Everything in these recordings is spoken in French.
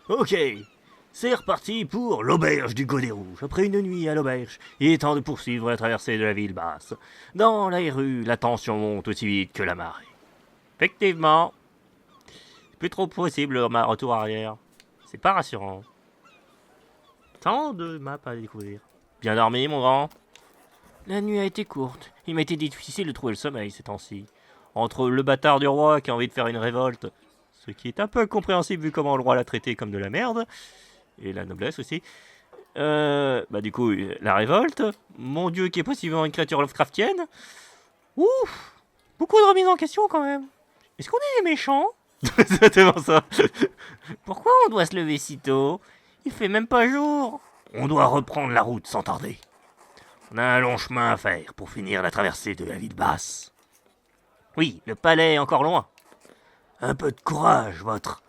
Ok, c'est reparti pour l'auberge du Godet Rouge. Après une nuit à l'auberge, il est temps de poursuivre la traversée de la ville basse. Dans les rues, la tension monte aussi vite que la marée. Effectivement, c'est plus trop possible le retour arrière. C'est pas rassurant. Tant de maps à découvrir. Bien dormi, mon grand? La nuit a été courte. Il m'a été difficile de trouver le sommeil ces temps-ci. Entre le bâtard du roi qui a envie de faire une révolte, ce qui est un peu incompréhensible vu comment le roi l'a traité comme de la merde, et la noblesse aussi. Du coup, la révolte, mon dieu qui est possiblement une créature Lovecraftienne. Ouf, beaucoup de remises en question quand même. Est-ce qu'on est des méchants? C'est tellement ça. Pourquoi on doit se lever si tôt? Il fait même pas jour. On doit reprendre la route sans tarder. On a un long chemin à faire pour finir la traversée de la ville basse. Oui, le palais est encore loin. Un peu de courage, votre.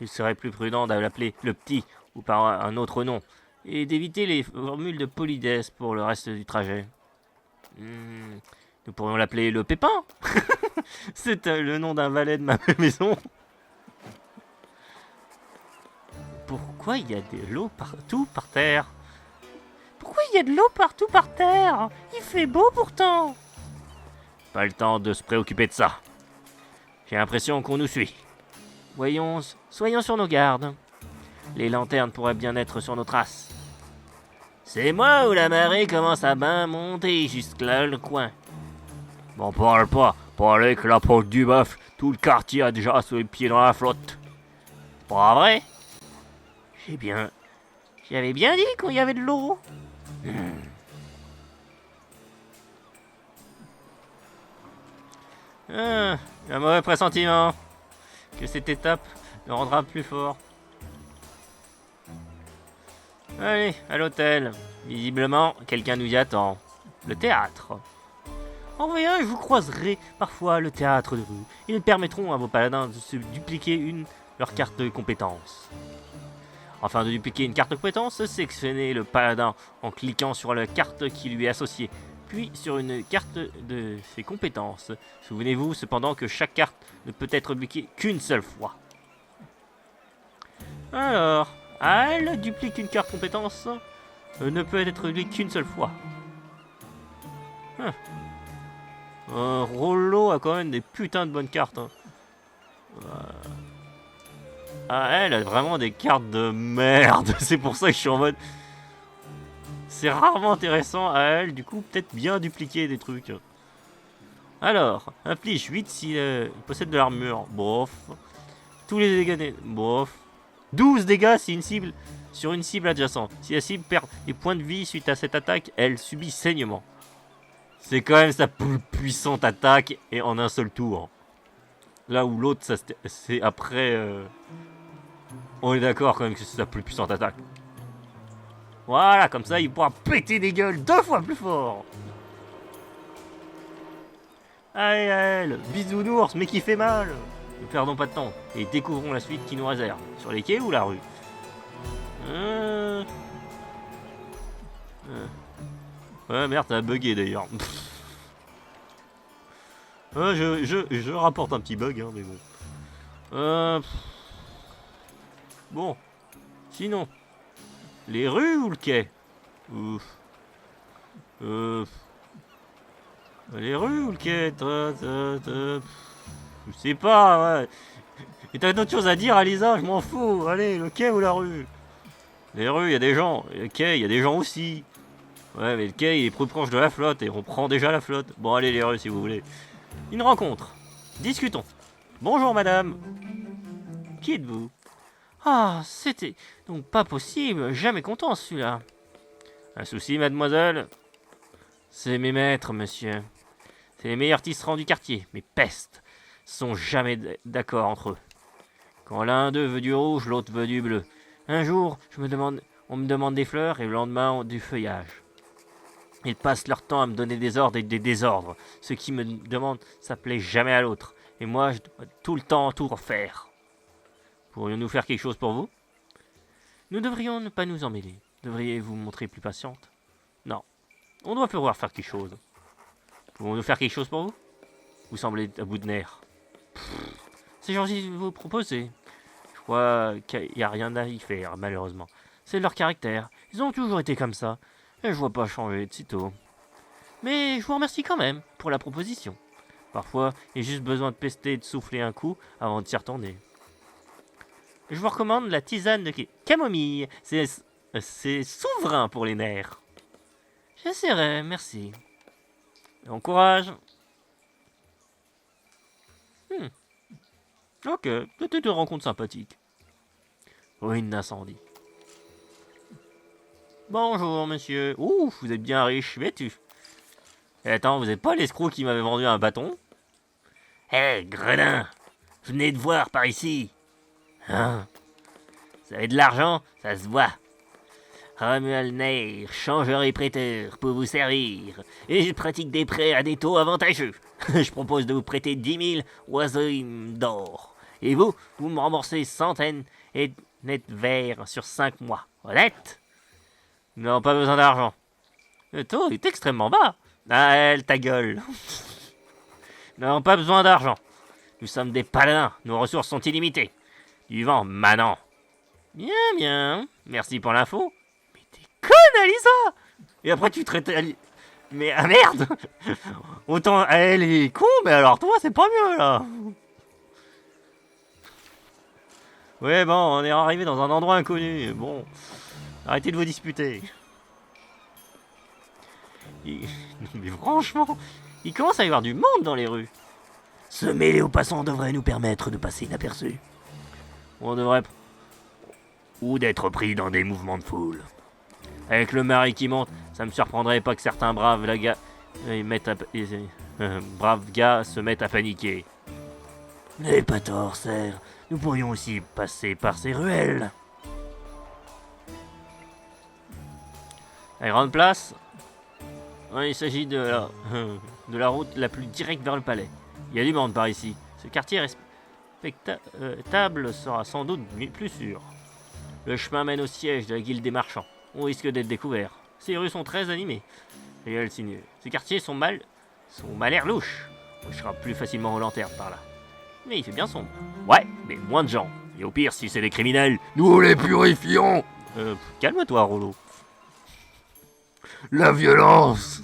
Il serait plus prudent de l'appeler le petit ou par un autre nom, et d'éviter les formules de politesse pour le reste du trajet. Nous pourrions l'appeler le Pépin. C'est le nom d'un valet de ma maison. Pourquoi il y a de l'eau partout par terre? Pourquoi il y a de l'eau partout par terre? Il fait beau pourtant. Pas le temps de se préoccuper de ça. J'ai l'impression qu'on nous suit. Soyons sur nos gardes. Les lanternes pourraient bien être sur nos traces. C'est moi où la marée commence à bien monter jusque là le coin. Bon, parle pas. Parlez que la porte du bœuf, tout le quartier a déjà sous les pieds dans la flotte. Pas vrai? J'avais bien dit qu'il y avait de l'eau. Un mauvais pressentiment. Que cette étape le rendra plus fort. Allez, à l'hôtel. Visiblement, quelqu'un nous y attend. Le théâtre. En voyage, vous croiserez parfois le théâtre de rue. Ils permettront à vos paladins de se dupliquer leur carte de compétence. Afin de dupliquer une carte de compétence, sélectionnez le paladin en cliquant sur la carte qui lui est associée, puis sur une carte de ses compétences. Souvenez-vous cependant que chaque carte ne peut être dupliquée qu'une seule fois. Alors, elle duplique une carte compétence ne peut être dupliquée qu'une seule fois. Rollo a quand même des putains de bonnes cartes. Elle a vraiment des cartes de merde. C'est pour ça que je suis en mode... C'est rarement intéressant à elle, du coup peut-être bien dupliquer des trucs. Alors, inflige 8 s'il possède de l'armure. Bof. Tous les dégâts... Bof. 12 dégâts si sur une cible adjacente. Si la cible perd des points de vie suite à cette attaque, elle subit saignement. C'est quand même sa plus puissante attaque et en un seul tour. Là où l'autre, c'est après... On est d'accord quand même que c'est sa plus puissante attaque. Voilà, comme ça, il pourra péter des gueules 2 fois plus fort. Allez, elle, bisounours, mais qui fait mal. Ne perdons pas de temps et découvrons la suite qui nous réserve. Sur les quais ou la rue? Ouais, merde, ça a bugué d'ailleurs. Je rapporte un petit bug, hein, mais bon. Bon. Sinon, les rues ou le quai? Ouf. Les rues ou le quai? Je sais pas, ouais. Et t'as d'autres choses à dire, Alisa? Je m'en fous. Allez, le quai ou la rue? Les rues, il y a des gens. Le quai, il y a des gens aussi. Ouais, mais le quai, il est plus proche de la flotte et on prend déjà la flotte. Bon, allez, les rues, si vous voulez. Une rencontre. Discutons. Bonjour, madame. Qui êtes-vous? Ah, c'était donc pas possible. Jamais content, celui-là. Un souci, mademoiselle? C'est mes maîtres, monsieur. C'est les meilleurs tisserands du quartier. Mais peste, sont jamais d'accord entre eux. Quand l'un d'eux veut du rouge, l'autre veut du bleu. Un jour, on me demande des fleurs et le lendemain du feuillage. Ils passent leur temps à me donner des ordres et des désordres. Ceux qui me demandent, ça plaît jamais à l'autre. Et moi, je dois tout le temps tout refaire. Pourrions-nous faire quelque chose pour vous? Nous devrions ne pas nous emmêler. Devriez-vous me montrer plus patiente? Non. On doit pouvoir faire quelque chose. Pouvons-nous faire quelque chose pour vous? Vous semblez à bout de nerfs. C'est gentil de vous proposer. Je Je vois qu'il n'y a rien à y faire, malheureusement. C'est leur caractère. Ils ont toujours été comme ça. Et je vois pas changer de sitôt. Mais je vous remercie quand même pour la proposition. Parfois, il y a juste besoin de pester et de souffler un coup avant de s'y retourner. Je vous recommande la tisane de camomille. C'est souverain pour les nerfs. J'essaierai, merci. Bon courage. Ok, c'était une rencontre sympathique. Ruine d'incendie. Bonjour, monsieur. Ouh, vous êtes bien riche, vêtu. Et attends, vous êtes pas l'escroc qui m'avait vendu un bâton? Hé, gredin, venez de voir par ici. Hein? Vous avez de l'argent? Ça se voit. Romuald Nair, changeur et prêteur, pour vous servir. Et je pratique des prêts à des taux avantageux. Je propose de vous prêter 10 000 oiseaux d'or. Et vous me remboursez centaines et net verts sur 5 mois. Honnête? Nous n'avons pas besoin d'argent. Le taux est extrêmement bas. Ah, elle, ta gueule. Nous n'avons pas besoin d'argent. Nous sommes des paladins, nos ressources sont illimitées. Du vent manant. Bien, bien. Merci pour l'info. Mais t'es conne, Alisa! Et après tu traites... Mais ah merde! Autant elle est con, mais alors toi c'est pas mieux là! Ouais bon, on est arrivé dans un endroit inconnu. Bon, arrêtez de vous disputer. Mais franchement, il commence à y avoir du monde dans les rues. Se mêler aux passants devrait nous permettre de passer inaperçus. On devrait... Ou d'être pris dans des mouvements de foule. Avec le mari qui monte, ça me surprendrait pas que certains braves gars se mettent à paniquer. Vous n'avez pas tort, serre. Nous pourrions aussi passer par ces ruelles. La grande place. Il s'agit de la route la plus directe vers le palais. Il y a du monde par ici. Ce quartier respectable sera sans doute plus sûr. Le chemin mène au siège de la guilde des marchands. On risque d'être découvert. Ces rues sont très animées. Et elle signe. Ces quartiers sont mal l'air louches. On sera plus facilement aux lanternes par là. Mais il fait bien sombre. Ouais, mais moins de gens. Et au pire, si c'est des criminels, nous les purifions. Calme-toi, Rollo. La violence.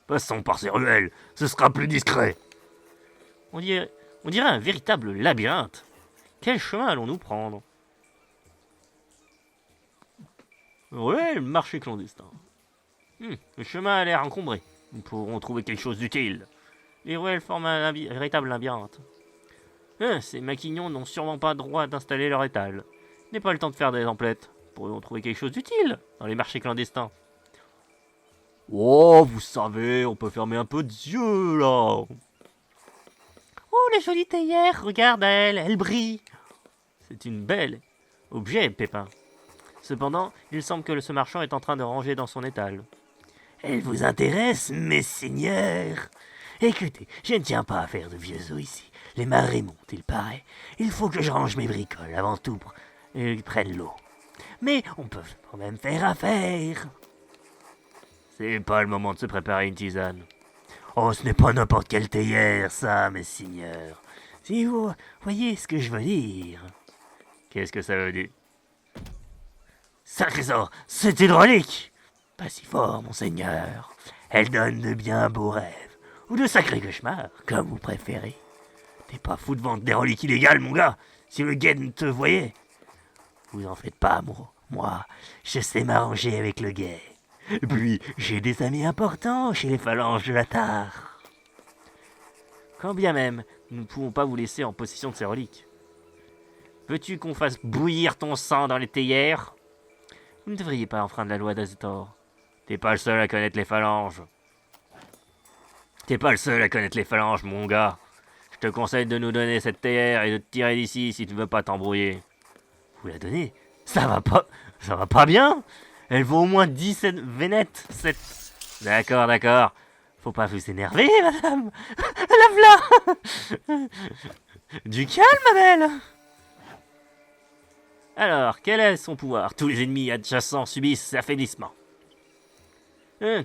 Passons par ces ruelles, ce sera plus discret. On dirait un véritable labyrinthe. Quel chemin allons-nous prendre? Ouais, le marché clandestin. Le chemin a l'air encombré. Nous pourrons trouver quelque chose d'utile. Les ruelles forment un véritable labyrinthe. Ces maquignons n'ont sûrement pas droit d'installer leur étal. N'est pas le temps de faire des emplettes. Pourrions trouver quelque chose d'utile dans les marchés clandestins. Oh, vous savez, on peut fermer un peu de yeux, là. Oh, la jolie théière, regarde elle brille. C'est une belle objet, Pépin. Cependant, il semble que ce marchand est en train de ranger dans son étal. Elle vous intéresse, mes seigneurs? Écoutez, je ne tiens pas à faire de vieux os ici. Les marées montent, il paraît. Il faut que je range mes bricoles avant tout et qu'ils prennent l'eau. Mais on peut quand même faire affaire. C'est pas le moment de se préparer une tisane. Oh, ce n'est pas n'importe quelle théière, ça, mes seigneurs. Si vous voyez ce que je veux dire. Qu'est-ce que ça veut dire? Sacré sort, c'est hydraulique. Pas si fort, monseigneur. Elle donne de bien beaux rêves. Ou de sacrés cauchemars, comme vous préférez. T'es pas fou de vendre des reliques illégales, mon gars. Si le guet te voyait. Vous en faites pas, moi. Je sais m'arranger avec le guet. Et puis, j'ai des amis importants chez les phalanges de la tare. Quand bien même, nous ne pouvons pas vous laisser en possession de ces reliques. Veux-tu qu'on fasse bouillir ton sang dans les théières? Vous ne devriez pas enfreindre la loi d'Azethor. T'es pas le seul à connaître les phalanges. T'es pas le seul à connaître les phalanges, mon gars. Je te conseille de nous donner cette théière et de te tirer d'ici si tu ne veux pas t'embrouiller. Vous la donnez? Ça va pas bien? Elle vaut au moins 17 vénettes, cette... D'accord. Faut pas vous énerver, madame. La v'là. Du calme, ma belle. Alors, quel est son pouvoir? Tous les ennemis adjacents subissent affaiblissement. Mais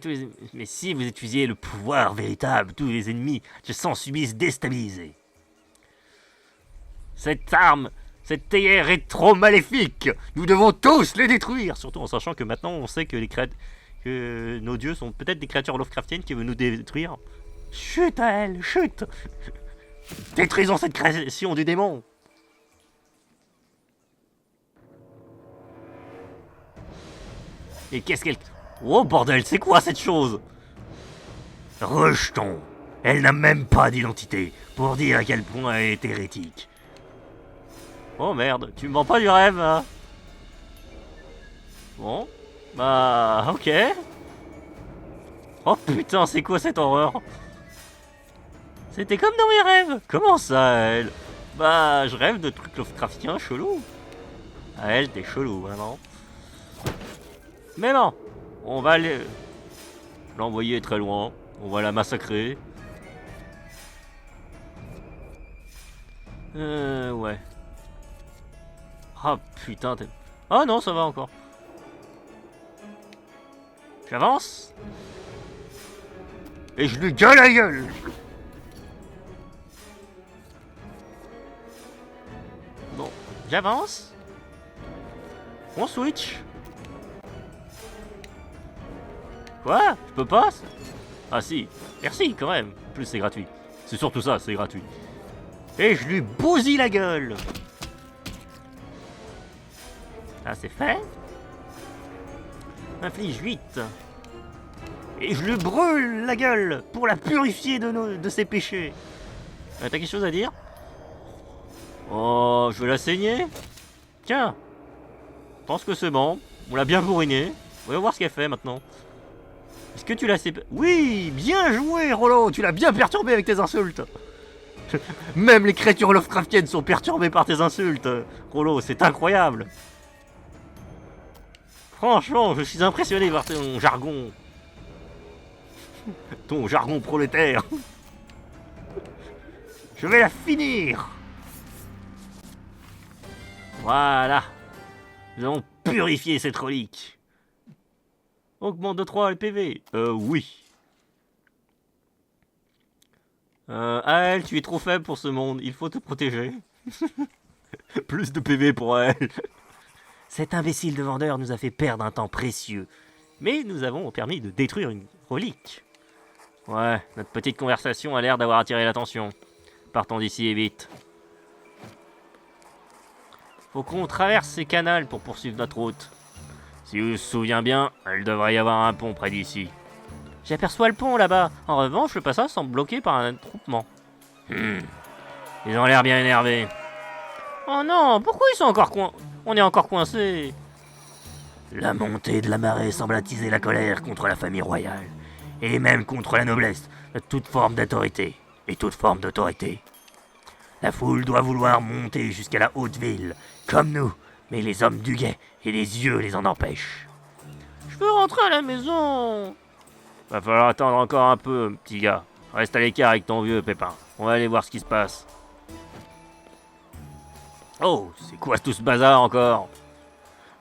si vous utilisez le pouvoir véritable, tous les ennemis adjacents subissent déstabilisés. Cette arme Cette théière est trop maléfique. Nous devons tous les détruire. Surtout en sachant que maintenant on sait que que nos dieux sont peut-être des créatures Lovecraftiennes qui veulent nous détruire. Chut à elle, chut. Détruisons cette création du démon. Et qu'est-ce qu'elle... Oh bordel, c'est quoi cette chose? Rejetons. Elle n'a même pas d'identité, pour dire à quel point elle est hérétique. Oh merde, tu me vends pas du rêve, hein? Bon, bah ok. Oh putain, c'est quoi cette horreur? C'était comme dans mes rêves. Comment ça, elle? Bah, je rêve de trucs Lovecraftiens chelous. À elle, t'es chelou, vraiment. Mais non, on va l'envoyer très loin. On va la massacrer. Ouais. Ah putain, t'es... Oh non, ça va encore. J'avance. Et je lui gueule la gueule. Bon, j'avance. On switch. Quoi? Je peux pas? Ah si. Merci quand même. En plus c'est gratuit. C'est surtout ça, c'est gratuit. Et je lui bousille la gueule. Ah, c'est fait. Inflige 8. Et je lui brûle la gueule pour la purifier de ses péchés. T'as quelque chose à dire? Oh, je vais la saigner. Tiens. Je pense que c'est bon. On l'a bien bourriné. On va voir ce qu'elle fait maintenant. Est-ce que tu l'as... Oui, bien joué, Rollo. Tu l'as bien perturbé avec tes insultes. Même les créatures Lovecraftiennes sont perturbées par tes insultes. Rollo, c'est incroyable. Franchement, je suis impressionné par ton jargon. Ton jargon prolétaire. Je vais la finir. Voilà. Nous allons purifier cette relique. Augmente de 3 le PV. Oui. Aël, tu es trop faible pour ce monde. Il faut te protéger. Plus de PV pour Aël. Cet imbécile de vendeur nous a fait perdre un temps précieux. Mais nous avons permis de détruire une relique. Ouais, notre petite conversation a l'air d'avoir attiré l'attention. Partons d'ici et vite. Faut qu'on traverse ces canals pour poursuivre notre route. Si vous vous souvenez bien, il devrait y avoir un pont près d'ici. J'aperçois le pont là-bas. En revanche, le passage semble bloqué par un attroupement. Ils ont l'air bien énervés. Oh non, pourquoi ils sont encore on est encore coincés? La montée de la marée semble attiser la colère contre la famille royale. Et même contre la noblesse, de toute forme d'autorité. Et toute forme d'autorité. La foule doit vouloir monter jusqu'à la haute ville, comme nous. Mais les hommes du guet et les yeux les en empêchent. Je veux rentrer à la maison. Va falloir attendre encore un peu, petit gars. Reste à l'écart avec ton vieux Pépin. On va aller voir ce qui se passe. Oh, c'est quoi tout ce bazar encore?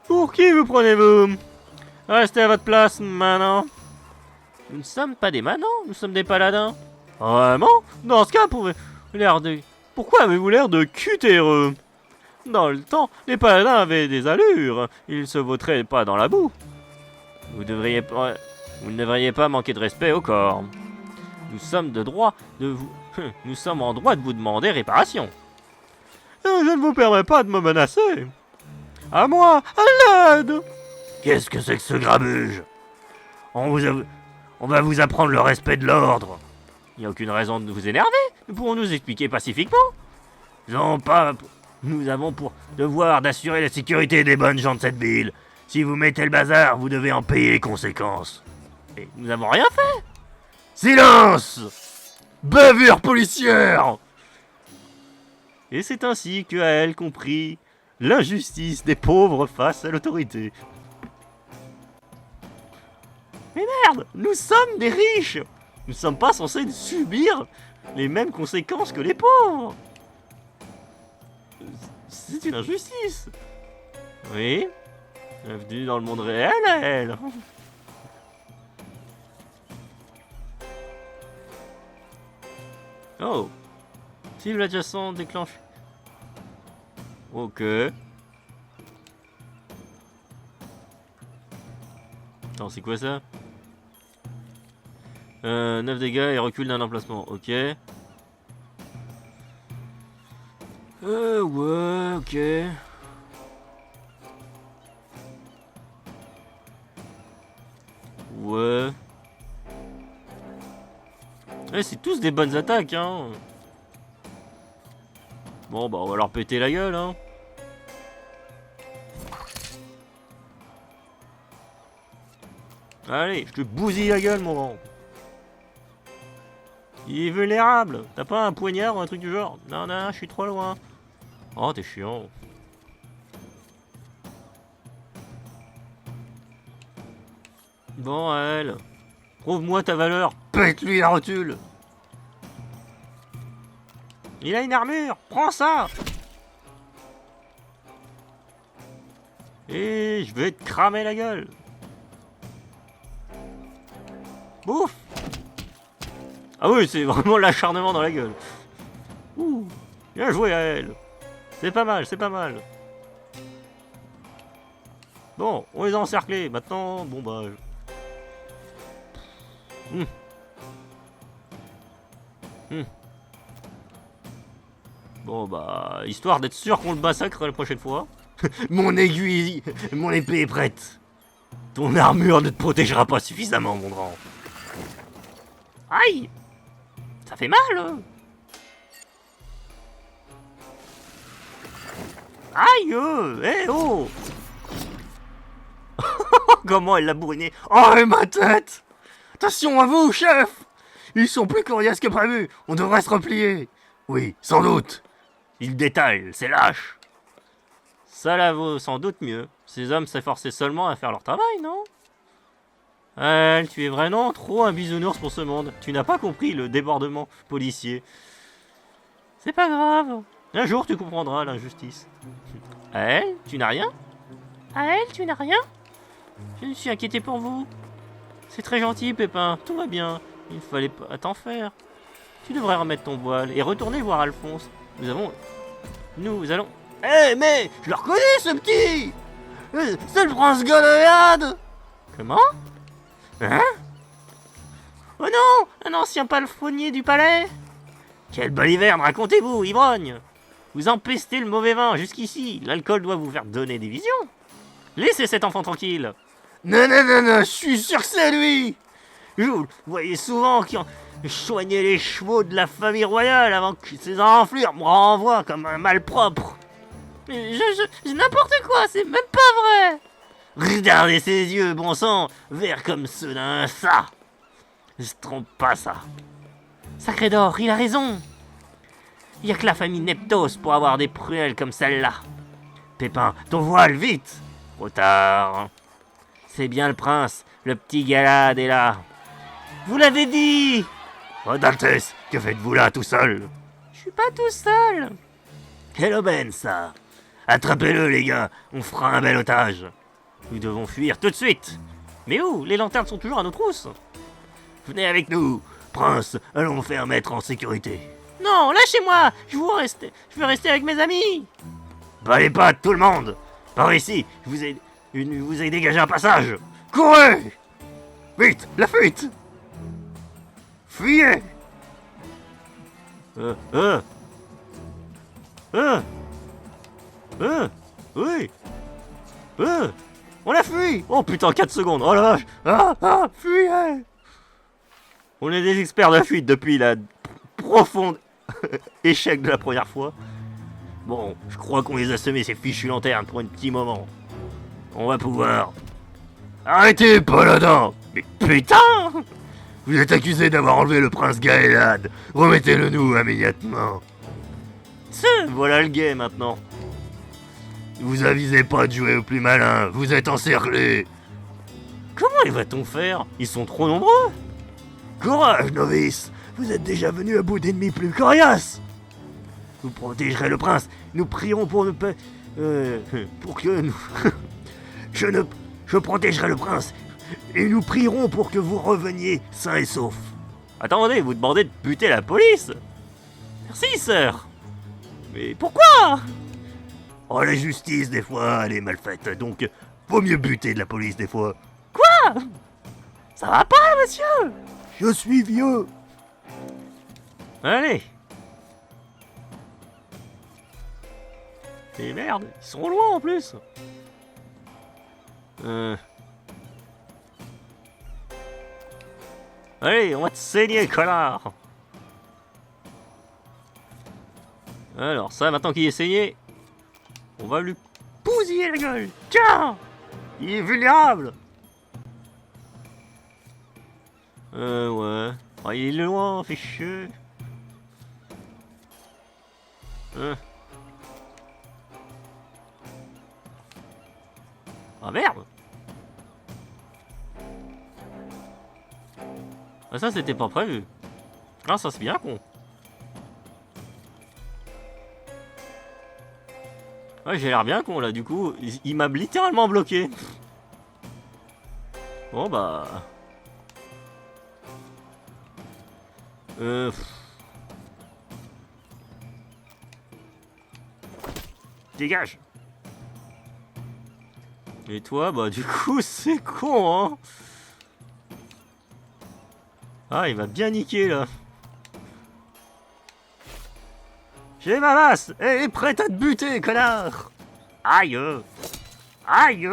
Pour qui vous prenez-vous? Restez à votre place, maintenant. Nous ne sommes pas des manants, nous sommes des paladins. Vraiment? Dans ce cas, pourquoi avez-vous l'air de cutéreux? Dans le temps, les paladins avaient des allures. Ils se vautraient pas dans la boue. Vous ne devriez pas manquer de respect au corps. Nous sommes Nous sommes en droit de vous demander réparation. Je ne vous permets pas de me menacer. À moi, à l'aide! Qu'est-ce que c'est que ce grabuge? On va vous apprendre le respect de l'ordre. Il n'y a aucune raison de vous énerver. Nous pourrons nous expliquer pacifiquement. Nous avons pour devoir d'assurer la sécurité des bonnes gens de cette ville. Si vous mettez le bazar, vous devez en payer les conséquences. Et nous n'avons rien fait. Silence! Bavure policière! Et c'est ainsi que Aël comprit l'injustice des pauvres face à l'autorité. Mais merde, nous sommes des riches. Nous ne sommes pas censés subir les mêmes conséquences que les pauvres. C'est une injustice. Oui. Bienvenue dans le monde réel, Aël. Oh. Cible adjacent déclenche. Ok. Attends, c'est quoi ça? 9 dégâts et recul d'un emplacement. Ok. Ouais, ok. Ouais. Ouais, c'est tous des bonnes attaques, hein. Bon, bah, on va leur péter la gueule, hein. Allez, je te bousille la gueule, mon grand. Il est vulnérable. T'as pas un poignard ou un truc du genre? Non, non, je suis trop loin. Oh, t'es chiant. Bon, elle. Prouve-moi ta valeur. Pète-lui la rotule. Il a une armure. Prends ça. Et je vais te cramer la gueule. Bouffe. Ah oui, c'est vraiment l'acharnement dans la gueule. Ouh, bien joué à elle. C'est pas mal, c'est pas mal. Bon, on les a encerclés. Maintenant, bon bah... Bon bah, histoire d'être sûr qu'on le massacre la prochaine fois. Mon aiguille, mon épée est prête. Ton armure ne te protégera pas suffisamment, mon grand. Aïe! Ça fait mal, hein. Aïe! Eh oh! Comment elle l'a bourriné? Oh, et ma tête! Attention à vous, chef! Ils sont plus coriaces que prévu. On devrait se replier. Oui, sans doute. Ils détaillent, c'est lâche. Ça la vaut sans doute mieux. Ces hommes s'efforçaient seulement à faire leur travail, non? Tu es vraiment trop un bisounours pour ce monde. Tu n'as pas compris le débordement policier. C'est pas grave. Un jour, tu comprendras l'injustice. Elle, tu n'as rien? Elle, tu n'as rien? Je me suis inquiété pour vous. C'est très gentil, Pépin. Tout va bien. Il ne fallait pas t'en faire. Tu devrais remettre ton voile et retourner voir Alphonse. Nous allons... Eh, mais je le reconnais, ce petit! C'est le prince Goliath! Comment? Hein? Oh non! Un ancien palefrenier du palais! Quelle baliverne, racontez-vous, ivrogne! Vous empestez le mauvais vin jusqu'ici. L'alcool doit vous faire donner des visions. Laissez cet enfant tranquille. Non, non, non, non, je suis sûr que c'est lui! Vous voyez souvent qu'il soignait les chevaux de la famille royale avant que ses enflures me renvoient comme un malpropre. Je n'importe quoi, c'est même pas vrai. Regardez ses yeux, bon sang, verts comme ceux d'un ça. Je se trompe pas, ça. Sacré d'or, il a raison. Il y a que la famille Neptos pour avoir des prunelles comme celle-là. Pépin, ton voile, vite. Trop tard. C'est bien le prince, le petit Galad est là. Vous l'avez dit. Votre Altesse, que faites-vous là tout seul? Je suis pas tout seul. Quelle aubaine, ça. Attrapez-le, les gars, on fera un bel otage. Nous devons fuir tout de suite. Mais où? Les lanternes sont toujours à nos trousses. Venez avec nous, prince, allons me faire mettre en sécurité. Non, lâchez-moi, je veux rester avec mes amis. Pas les pattes, tout le monde. Par ici, je vous ai dégagé un passage. Courez! Vite, la fuite! Fuyez! Oui! On a fui! Oh putain, 4 secondes! Oh la vache! Fuyez! On est des experts de la fuite depuis la profonde échec de la première fois. Bon, je crois qu'on les a semés ces fichues lanternes pour un petit moment. On va pouvoir... Arrêtez, paladin! Mais putain! Vous êtes accusé d'avoir enlevé le prince Gaelad. Remettez-le nous immédiatement. Voilà le game maintenant. Vous avisez pas de jouer au plus malin. Vous êtes encerclés. Comment les va-t-on faire? Ils sont trop nombreux. Courage, novice. Vous êtes déjà venu à bout d'ennemis plus coriaces. Vous protégerez le prince. Nous prierons pour ne pas... pour que nous... Je protégerai le prince. Et nous prierons pour que vous reveniez sains et saufs. Attendez, vous demandez de buter la police? Merci, sœur. Mais pourquoi? Oh, la justice, des fois, elle est mal faite, donc vaut mieux buter de la police, des fois. Quoi? Ça va pas, monsieur? Je suis vieux. Allez. Et merde, ils sont loin en plus. Allez, on va te saigner, connard. Alors ça, maintenant qu'il est saigné, on va lui bousiller la gueule. Tiens, il est vulnérable. Ouais. Oh, il est loin, fait chier. Ah merde. Ah ça c'était pas prévu. Ah ça c'est bien con. Ouais j'ai l'air bien con là du coup. Il m'a littéralement bloqué. Bon bah... Dégage. Et toi bah du coup c'est con hein. Ah il m'a bien niqué là. J'ai ma masse. Elle est prête à te buter connard. Aïe. Aïe.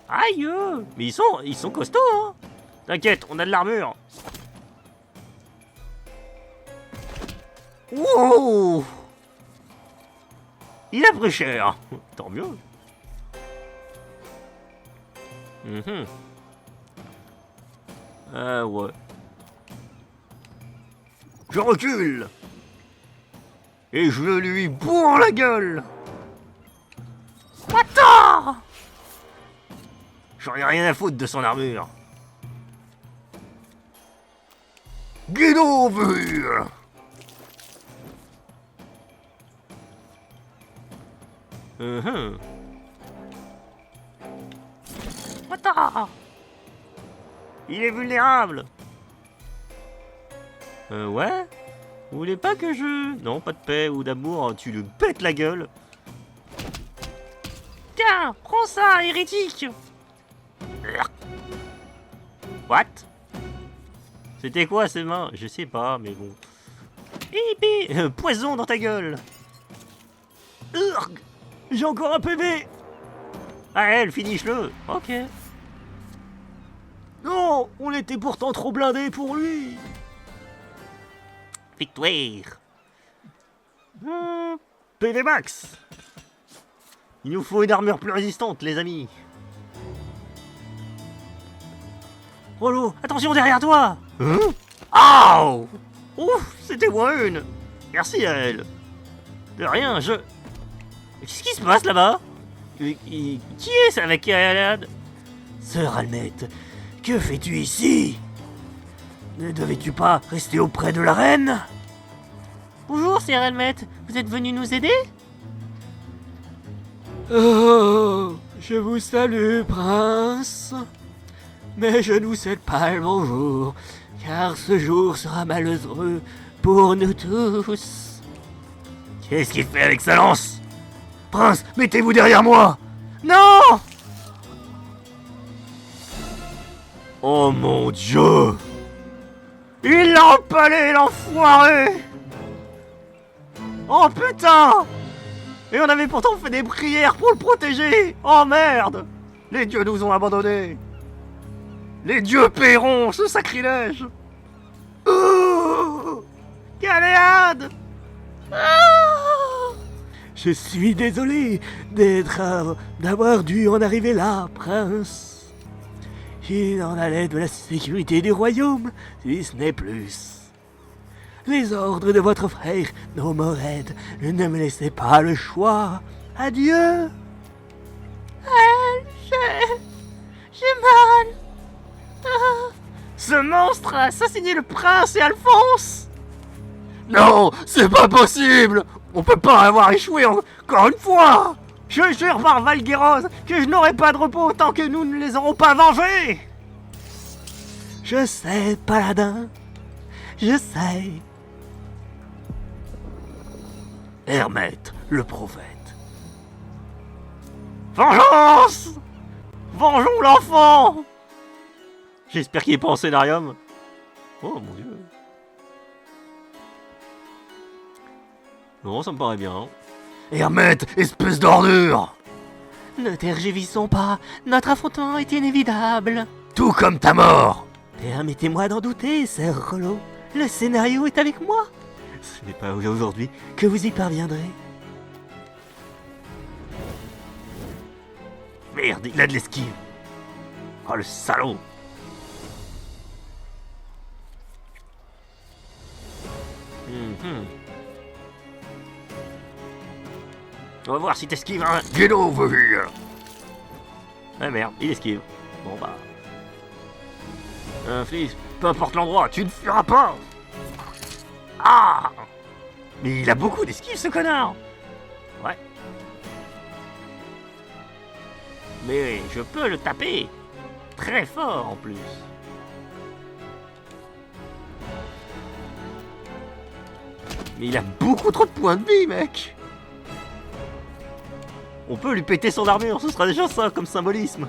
Aïe. Mais ils sont costauds hein. T'inquiète on a de l'armure. Wow. Il a pris cher. Tant mieux. Ouais. Je recule. Et je lui bourre la gueule. Attends. J'en ai rien à foutre de son armure. Guido vu. Attends. Il est vulnérable. Ouais. Vous voulez pas que je... Non, pas de paix ou d'amour, tu lui pètes la gueule. Tiens, prends ça, hérétique. What? C'était quoi ces mains? Je sais pas, mais bon. Hippie, poison dans ta gueule. Urgh. J'ai encore un PV. Ah, elle, finish-le. Ok. Non, on était pourtant trop blindés pour lui. Victoire. PV max. Il nous faut une armure plus résistante, les amis. Rollo, attention derrière toi. Aouh. Ouf, c'était moi une. Merci à elle. De rien, je... Qu'est-ce qui se passe là-bas? Qui est ça avec Alad? Sœur Almette, que fais-tu ici? Ne devais-tu pas rester auprès de la reine? Bonjour, sœur Almette, vous êtes venu nous aider? Oh, je vous salue, prince. Mais je ne vous souhaite pas le bonjour, car ce jour sera malheureux pour nous tous. Qu'est-ce qu'il fait avec sa lance? Prince, mettez-vous derrière moi! Non! Oh mon Dieu! Il l'a empalé, l'enfoiré! Oh putain! Et on avait pourtant fait des prières pour le protéger! Oh merde! Les dieux nous ont abandonnés! Les dieux paieront ce sacrilège! Galéade! Je suis désolé d'avoir dû en arriver là, prince. Il en allait de la sécurité du royaume, si ce n'est plus. Les ordres de votre frère Nomored ne me laissaient pas le choix. Adieu. J'ai mal. Ce monstre a assassiné le prince et Alphonse. Non, c'est pas possible. On peut pas avoir échoué encore une fois. Je jure par Valgueros que je n'aurai pas de repos tant que nous ne les aurons pas vengés. Je sais, paladin. Je sais. Hermette, le prophète. Vengeance! Vengeons l'enfant! J'espère qu'il est pas en scénarium. Oh mon dieu. Non, ça me paraît bien. Hermette, espèce d'ordure! Ne tergiversons pas, notre affrontement est inévitable. Tout comme ta mort! Permettez-moi d'en douter, Sir Rollo. Le scénario est avec moi. Ce n'est pas aujourd'hui Que vous y parviendrez. Merde, il a de l'esquive. Oh le salaud. On va voir si t'esquives un... Get over here. Ah merde, il esquive. Bon bah... Fils, peu importe l'endroit, tu ne fuiras pas. Ah. Mais il a beaucoup d'esquive ce connard. Ouais. Mais je peux le taper. Très fort en plus. Mais il a beaucoup trop de points de vie, mec. On peut lui péter son armure, ce sera déjà ça comme symbolisme.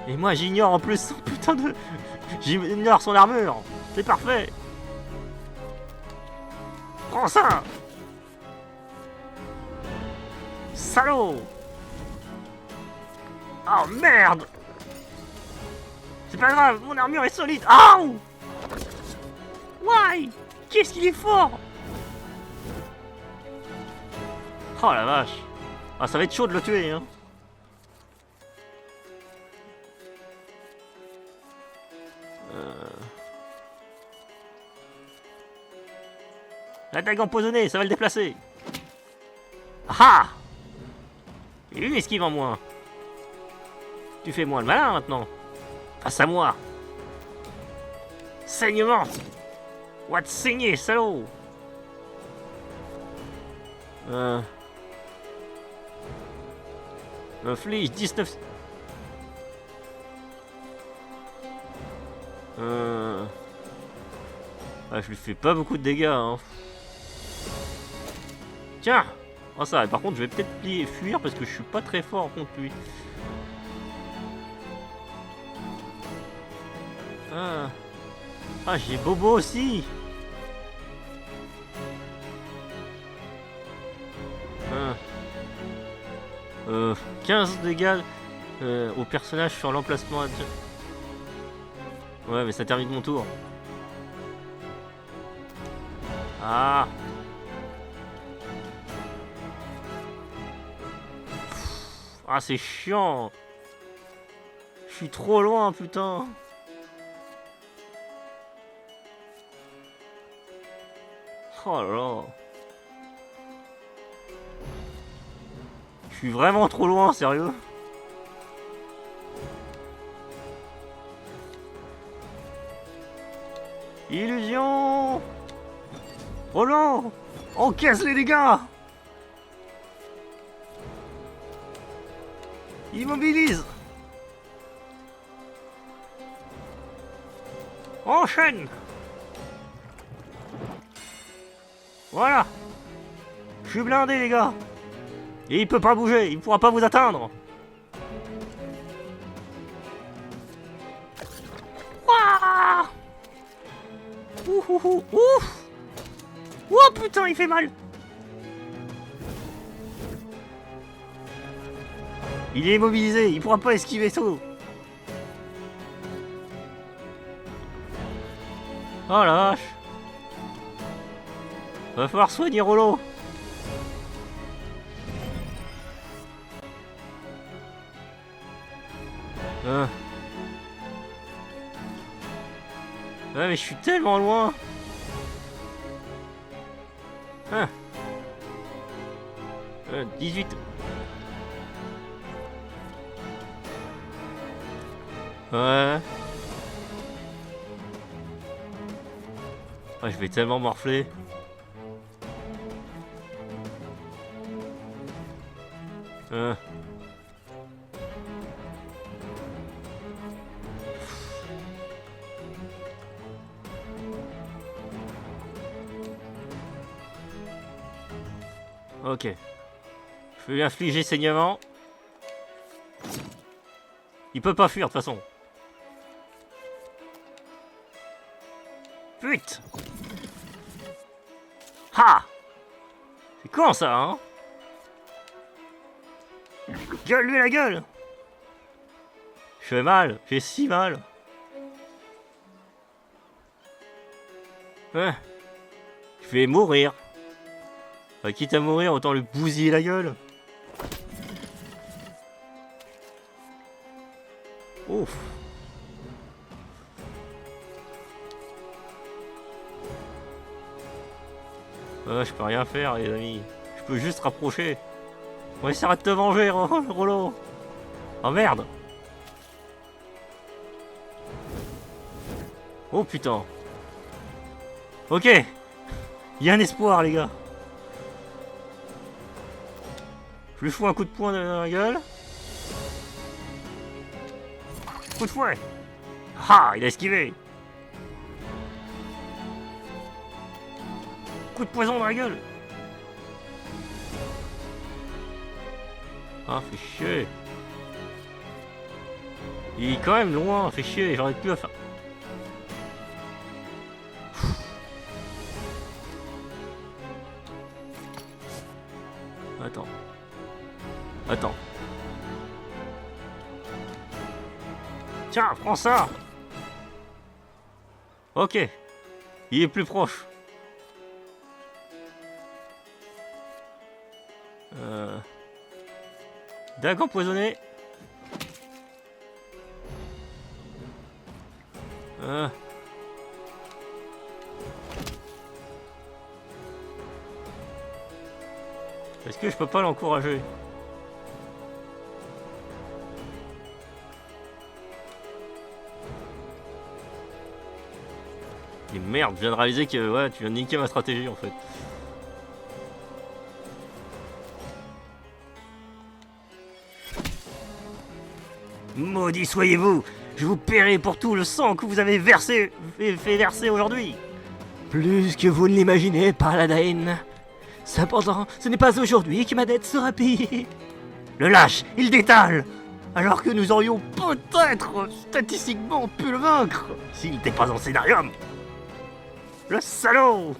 Et moi j'ignore en plus son putain de... J'ignore son armure. C'est parfait. Prends ça. Salaud. Oh merde. C'est pas grave, mon armure est solide. Oh. Why? Qu'est-ce qu'il est fort. Oh la vache. Ah ça va être chaud de le tuer hein. La dague empoisonnée, ça va le déplacer. Ah. Et une esquive en moins. Tu fais moins le malin maintenant. Face à moi. Saignement. Va te saigner, salaud. Inflige 19... Ah, je lui fais pas beaucoup de dégâts, hein. Tiens. Oh ça, par contre, je vais peut-être fuir parce que je suis pas très fort contre lui. Ah, j'ai Bobo aussi. 15 dégâts au personnage sur l'emplacement. Ouais, mais ça termine mon tour. Ah. Ah, c'est chiant. Je suis trop loin, putain. Oh là là. Je suis vraiment trop loin, sérieux. Illusion. Roland, encaisse les dégâts. Immobilise. Enchaîne. Voilà. Je suis blindé les gars. Et il peut pas bouger, il pourra pas vous atteindre. Ouah. Ouf. Oh putain, il fait mal. Il est immobilisé, il pourra pas esquiver tout. Oh la vache. Va falloir soigner Rollo. Ouais mais je suis tellement loin. 18. Ouais. Je vais tellement morfler. Ok. Je vais lui infliger saignement. Il peut pas fuir de toute façon. Putain. Ha. C'est con ça, hein? Gueule lui la gueule. Je fais mal, j'ai si mal. Ouais. Je vais mourir. Bah, quitte à mourir, autant lui bousiller la gueule. Ouf. Je peux rien faire, les amis. Je peux juste rapprocher. On va essayer de te venger, Rollo. Oh merde. Oh putain. Ok. Il y a un espoir, les gars. Je lui fous un coup de poing dans la gueule. Coup de fouet. Ah, il a esquivé. Coup de poison dans la gueule. Ah, fait chier. Il est quand même loin, fait chier, j'aurais pu le faire. Attends. Attends. Tiens, prends ça. Ok. Il est plus proche. Dague empoisonné. Est-ce que je peux pas l'encourager? Et merde, je viens de réaliser que ouais, tu viens de niquer ma stratégie en fait. Maudit soyez-vous! Je vous paierai pour tout le sang que vous avez fait verser aujourd'hui! Plus que vous ne l'imaginez, Paladin. Cependant, ce n'est pas aujourd'hui que ma dette sera payée. Le lâche, il détale! Alors que nous aurions peut-être statistiquement pu le vaincre s'il n'était pas en scénarium! Le salaud!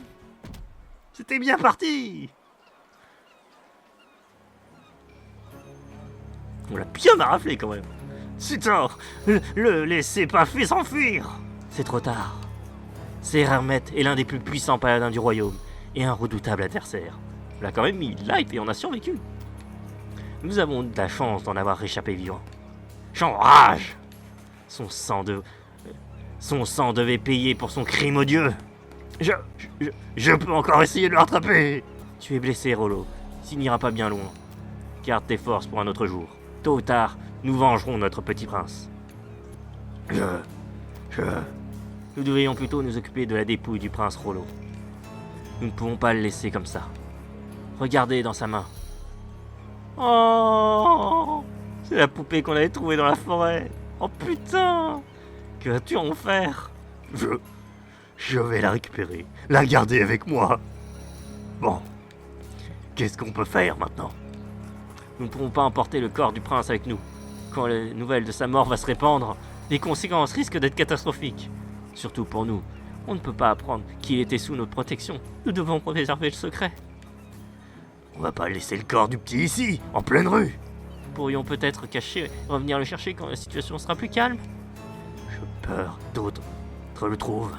C'était bien parti! On l'a bien maraflé quand même! Sutor, le laissez pas fait s'enfuir! C'est trop tard. Serermet est l'un des plus puissants paladins du royaume et un redoutable adversaire. On l'a quand même mis light et on a survécu. Nous avons de la chance d'en avoir échappé vivant. J'enrage! Son sang devait payer pour son crime odieux. Je peux encore essayer de le rattraper. Tu es blessé, Rollo. Tu n'iras pas bien loin. Garde tes forces pour un autre jour. Tôt ou tard, nous vengerons notre petit prince. Nous devrions plutôt nous occuper de la dépouille du prince Rollo. Nous ne pouvons pas le laisser comme ça. Regardez dans sa main. Oh, c'est la poupée qu'on avait trouvée dans la forêt. Oh putain! Que vas-tu en faire? Je vais la récupérer, la garder avec moi. Bon, qu'est-ce qu'on peut faire maintenant? Nous ne pourrons pas emporter le corps du prince avec nous. Quand la nouvelle de sa mort va se répandre, les conséquences risquent d'être catastrophiques. Surtout pour nous. On ne peut pas apprendre qu'il était sous notre protection. Nous devons préserver le secret. On va pas laisser le corps du petit ici, en pleine rue. Nous pourrions peut-être revenir le chercher quand la situation sera plus calme. J'ai peur d'autres le trouvent.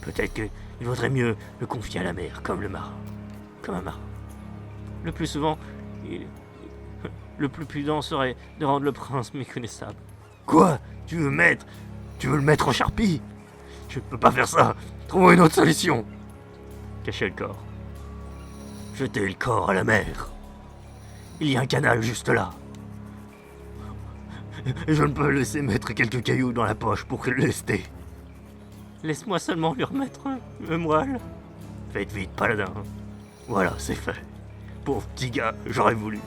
Peut-être qu'il vaudrait mieux le confier à la mer, comme le marin. Comme un marin. Le plus souvent, le plus prudent serait de rendre le prince méconnaissable. Quoi? Tu veux le mettre en charpie? Je ne peux pas faire ça. Trouvons une autre solution. Cacher le corps. Jeter le corps à la mer. Il y a un canal juste là. Je ne peux laisser mettre quelques cailloux dans la poche pour le lester. Laisse-moi seulement lui remettre le moelle. Faites vite, paladin. Voilà, c'est fait. Pauvre petit gars, j'aurais voulu.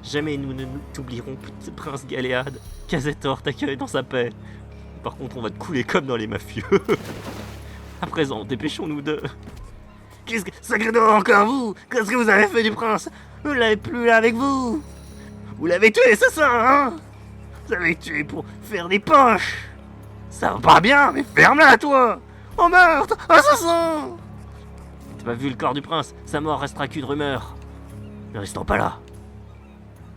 Jamais nous ne t'oublierons, petit prince Galéade. Cazetor t'accueille dans sa paix. Par contre, on va te couler comme dans les mafieux. À présent, dépêchons-nous de... Qu'est-ce que... Sacré Noir, encore vous! Qu'est-ce que vous avez fait du prince? Vous l'avez plus là avec vous! Vous l'avez tué, c'est ça, hein? Vous l'avez tué pour faire des poches! Ça va pas bien, mais ferme-la, toi! Oh meurtre! Assassin! T'as pas vu le corps du prince? Sa mort restera qu'une rumeur. Ne restons pas là.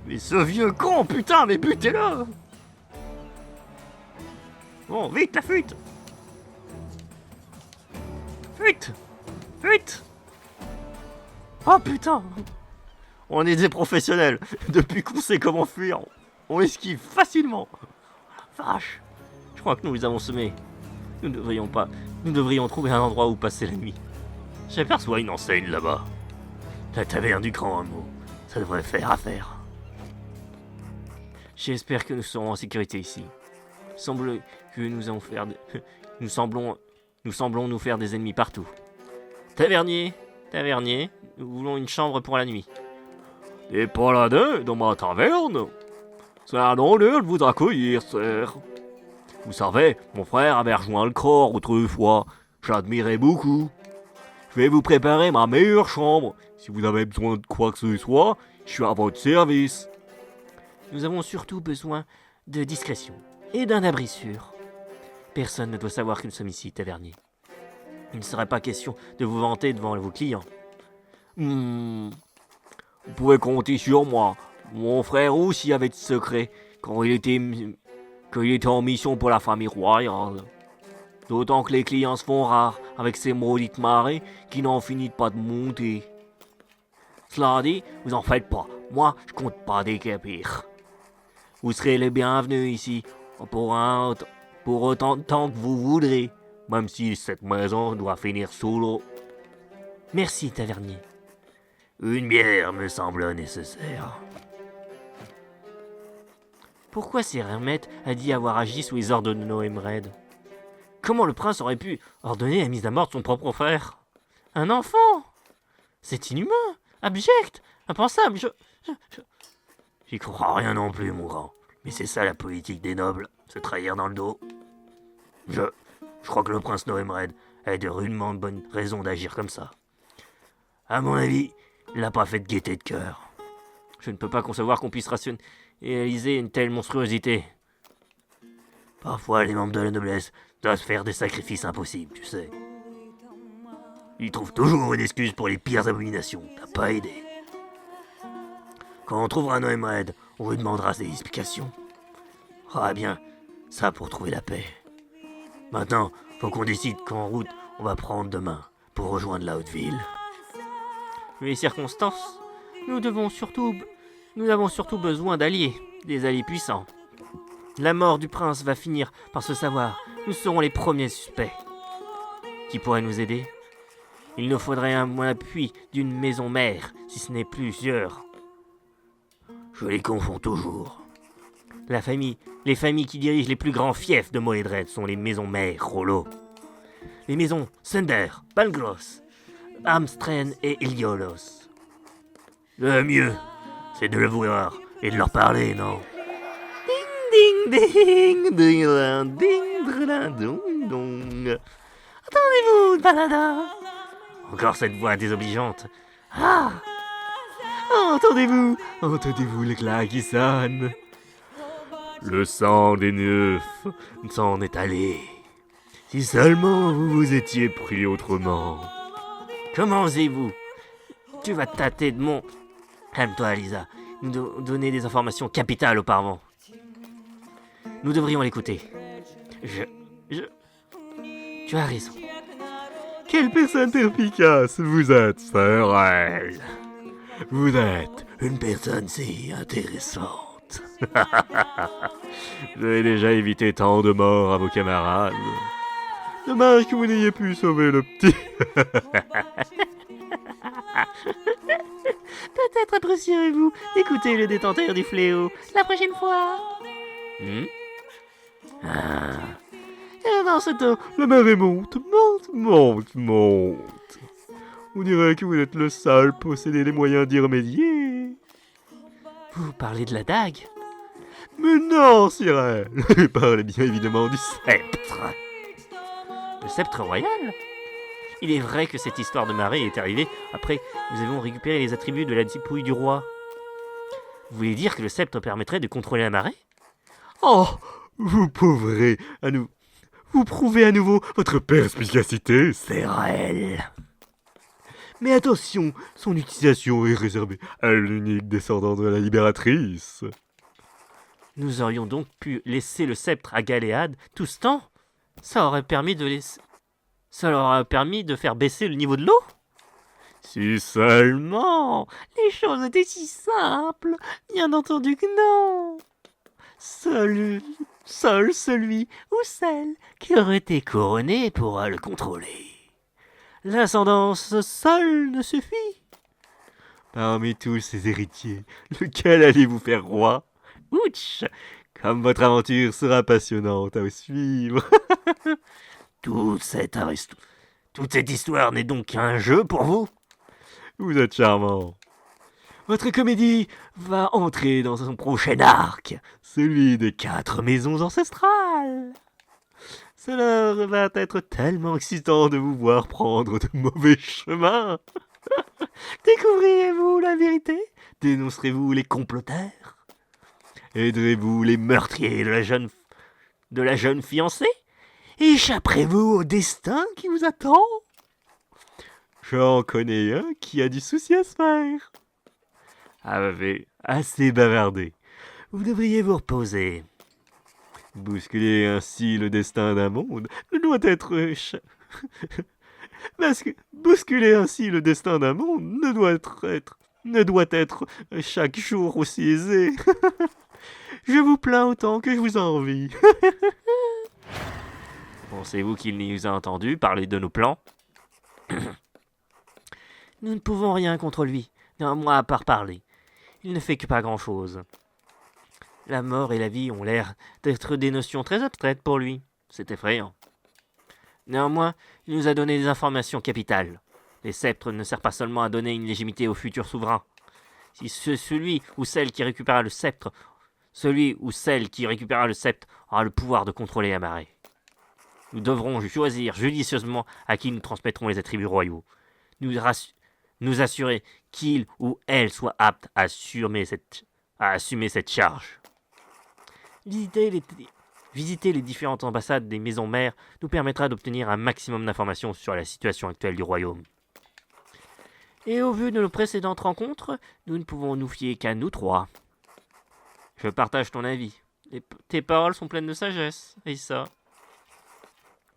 Mais ce vieux con, putain, mais butez-le! Bon, vite, la fuite! Fuite! Fuite! Oh putain! On est des professionnels. Depuis qu'on sait comment fuir, on esquive facilement. Vache! Je crois que nous les avons semés. Nous devrions trouver un endroit où passer la nuit. J'aperçois une enseigne là-bas. La taverne du Grand Hameau. Ça devrait faire affaire. J'espère que nous serons en sécurité ici. Semble que nous semblons nous faire des ennemis partout. Tavernier, nous voulons une chambre pour la nuit. Des paladins dans ma taverne? C'est un honneur de vous accueillir, sir. Vous savez, mon frère avait rejoint le corps autrefois. J'admirais beaucoup. Je vais vous préparer ma meilleure chambre. Si vous avez besoin de quoi que ce soit, je suis à votre service. Nous avons surtout besoin de discrétion et d'un abri sûr. Personne ne doit savoir que nous sommes ici, tavernier. Il ne serait pas question de vous vanter devant vos clients. Vous pouvez compter sur moi. Mon frère aussi avait de secrets quand il était en mission pour la famille royale. D'autant que les clients se font rares avec ces maudites marées qui n'en finissent pas de monter. Cela dit, vous en faites pas. Moi, je compte pas décapir. Vous serez les bienvenus ici pour autant de temps que vous voudrez, même si cette maison doit finir sous l'eau. Merci, tavernier. Une bière me semble nécessaire. Pourquoi Sir Hermette a dit avoir agi sous les ordres de Noemred? Comment le prince aurait pu ordonner la mise à mort de son propre frère? Un enfant? C'est inhumain, abject, impensable, J'y crois rien non plus, mon grand. Mais c'est ça la politique des nobles, se trahir dans le dos. Je crois que le prince Noemred a de rudement bonnes raisons d'agir comme ça. À mon avis, il n'a pas fait de gaieté de cœur. Je ne peux pas concevoir qu'on puisse réaliser une telle monstruosité. Parfois, les membres de la noblesse doivent faire des sacrifices impossibles, tu sais. Ils trouvent toujours une excuse pour les pires abominations. T'as pas aidé. Quand on trouvera Noemred, on lui demandera ses explications. Ah bien, ça pour trouver la paix. Maintenant, faut qu'on décide qu'en route on va prendre demain pour rejoindre la haute ville. Vu les circonstances, nous avons surtout besoin d'alliés, des alliés puissants. La mort du prince va finir par se savoir. Nous serons les premiers suspects. Qui pourrait nous aider? Il nous faudrait un appui d'une maison mère, si ce n'est plusieurs. Je les confonds toujours. Les familles qui dirigent les plus grands fiefs de Moedred sont les maisons mères, Rollo. Les maisons Sender, Balgros, Amstren et Iliolos. Le mieux, c'est de le voir et de leur parler, non? Ding ding ding ding ding ding dong. Attendez-vous, Balada. Encore cette voix désobligeante. Ah! Entendez-vous l'éclat qui sonne. Le sang des neufs s'en est allé. Si seulement vous vous étiez pris autrement. Comment osez-vous? Tu vas tâter de mon... Calme-toi, Lisa. Nous donner des informations capitales auparavant. Nous devrions l'écouter. Tu as raison. Quelle personne perspicace vous êtes, Sorel. Vous êtes une personne si intéressante. Vous avez déjà évité tant de morts à vos camarades. Dommage que vous n'ayez pu sauver le petit. Peut-être apprécierez-vous d'écouter le détenteur du fléau la prochaine fois. Et dans ce temps, la marée monte. On dirait que vous êtes le seul posséder les moyens d'y remédier. Vous parlez de la dague? Mais non, Cyril. Je parle bien évidemment du sceptre. Le sceptre royal? Il est vrai que cette histoire de marée est arrivée après que nous avons récupéré les attributs de la dépouille du roi. Vous voulez dire que le sceptre permettrait de contrôler la marée? Oh, vous pauvrez à nous. Vous prouvez à nouveau votre perspicacité, Sérel. Mais attention, son utilisation est réservée à l'unique descendant de la libératrice. Nous aurions donc pu laisser le sceptre à Galéade tout ce temps? Ça aurait permis ça leur a permis de faire baisser le niveau de l'eau? Si seulement. Les choses étaient si simples. Bien entendu que non. Seul celui ou celle qui aurait été couronné pourra le contrôler. L'ascendance seule ne suffit. Parmi tous ces héritiers, lequel allez-vous faire roi? Ouch! Comme votre aventure sera passionnante à suivre. Toute cette histoire n'est donc qu'un jeu pour vous? Vous êtes charmant. Votre comédie va entrer dans son prochain arc, celui des 4 maisons ancestrales. Cela va être tellement excitant de vous voir prendre de mauvais chemins. Découvrirez-vous la vérité? Dénoncerez-vous les comploteurs? Aiderez-vous les meurtriers De la jeune fiancée? Échapperez-vous au destin qui vous attend? J'en connais un qui a du souci à se faire. Avez assez bavardé. Vous devriez vous reposer. Bousculer ainsi le destin d'un monde ne doit être... Parce que bousculer ainsi le destin d'un monde ne doit être chaque jour aussi aisé. Je vous plains autant que je vous envie. Pensez-vous qu'il nous a entendu parler de nos plans? Nous ne pouvons rien contre lui, néanmoins à part parler. Il ne fait que pas grand-chose. La mort et la vie ont l'air d'être des notions très abstraites pour lui. C'est effrayant. Néanmoins, il nous a donné des informations capitales. Les sceptres ne servent pas seulement à donner une légitimité au futur souverain. Si celui ou celle qui récupérera le sceptre aura le pouvoir de contrôler la marée. Nous devrons choisir judicieusement à qui nous transmettrons les attributs royaux. Nous assurer qu'il ou elle soit apte à assumer cette charge. Visiter les différentes ambassades des maisons mères nous permettra d'obtenir un maximum d'informations sur la situation actuelle du royaume. Et au vu de nos précédentes rencontres, nous ne pouvons nous fier qu'à nous trois. Je partage ton avis. Tes paroles sont pleines de sagesse, et ça.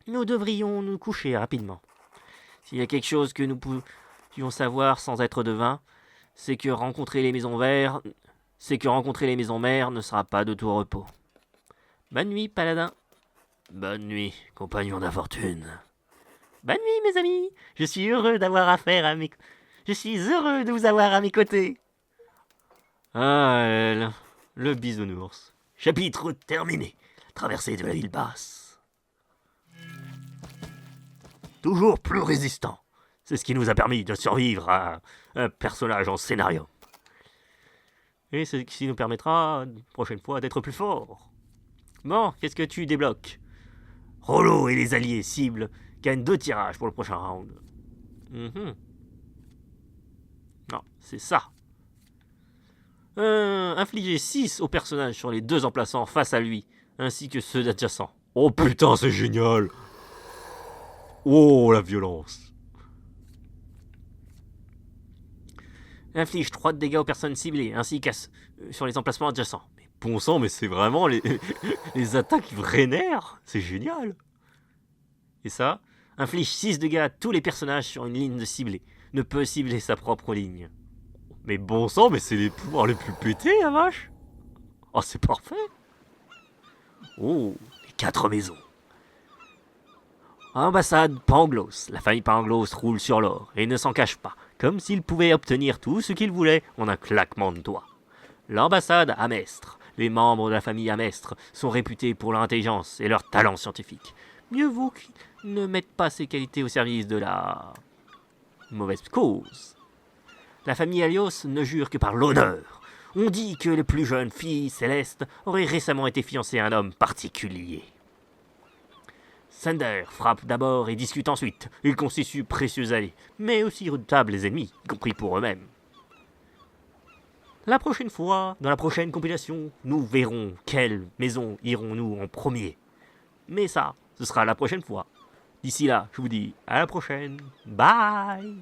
Nous devrions nous coucher rapidement. S'il y a quelque chose que nous pouvions savoir sans être devins, c'est que rencontrer les maisons mères ne sera pas de tout repos. Bonne nuit, paladin. Bonne nuit, compagnon d'infortune. Bonne nuit, mes amis. Je suis heureux de vous avoir à mes côtés. Ah, elle, le bisounours. Chapitre terminé. Traversée de la ville basse. Toujours plus résistant. C'est ce qui nous a permis de survivre à un personnage en scénario. Et c'est ce qui nous permettra, la prochaine fois, d'être plus forts. Bon, qu'est-ce que tu débloques? Rollo et les alliés cibles gagnent 2 tirages pour le prochain round. Non, c'est ça. Infliger 6 aux personnages sur les 2 emplaçants face à lui, ainsi que ceux adjacents. Oh putain, c'est génial! Oh, la violence! Inflige 3 de dégâts aux personnes ciblées, ainsi qu'à sur les emplacements adjacents. Mais bon sang, mais c'est vraiment les attaques vénères! C'est génial! Et ça, inflige 6 dégâts à tous les personnages sur une ligne de ciblée. Ne peut cibler sa propre ligne. Mais bon sang, mais c'est les pouvoirs les plus pétés, la vache! Oh, c'est parfait! Oh, les 4 maisons. Ambassade Pangloss. La famille Pangloss roule sur l'or et ne s'en cache pas, comme s'ils pouvaient obtenir tout ce qu'ils voulaient en un claquement de doigts. L'ambassade Amestre. Les membres de la famille Amestre sont réputés pour leur intelligence et leur talent scientifique. Mieux vaut qu'ils ne mettent pas ces qualités au service de la mauvaise cause. La famille Alios ne jure que par l'honneur. On dit que la plus jeune fille, Céleste, aurait récemment été fiancée à un homme particulier. Sander frappe d'abord et discute ensuite. Ils constituent précieux alliés, mais aussi redoutables ennemis, y compris pour eux-mêmes. La prochaine fois, dans la prochaine compilation, nous verrons quelle maison irons-nous en premier. Mais ça, ce sera la prochaine fois. D'ici là, je vous dis à la prochaine. Bye!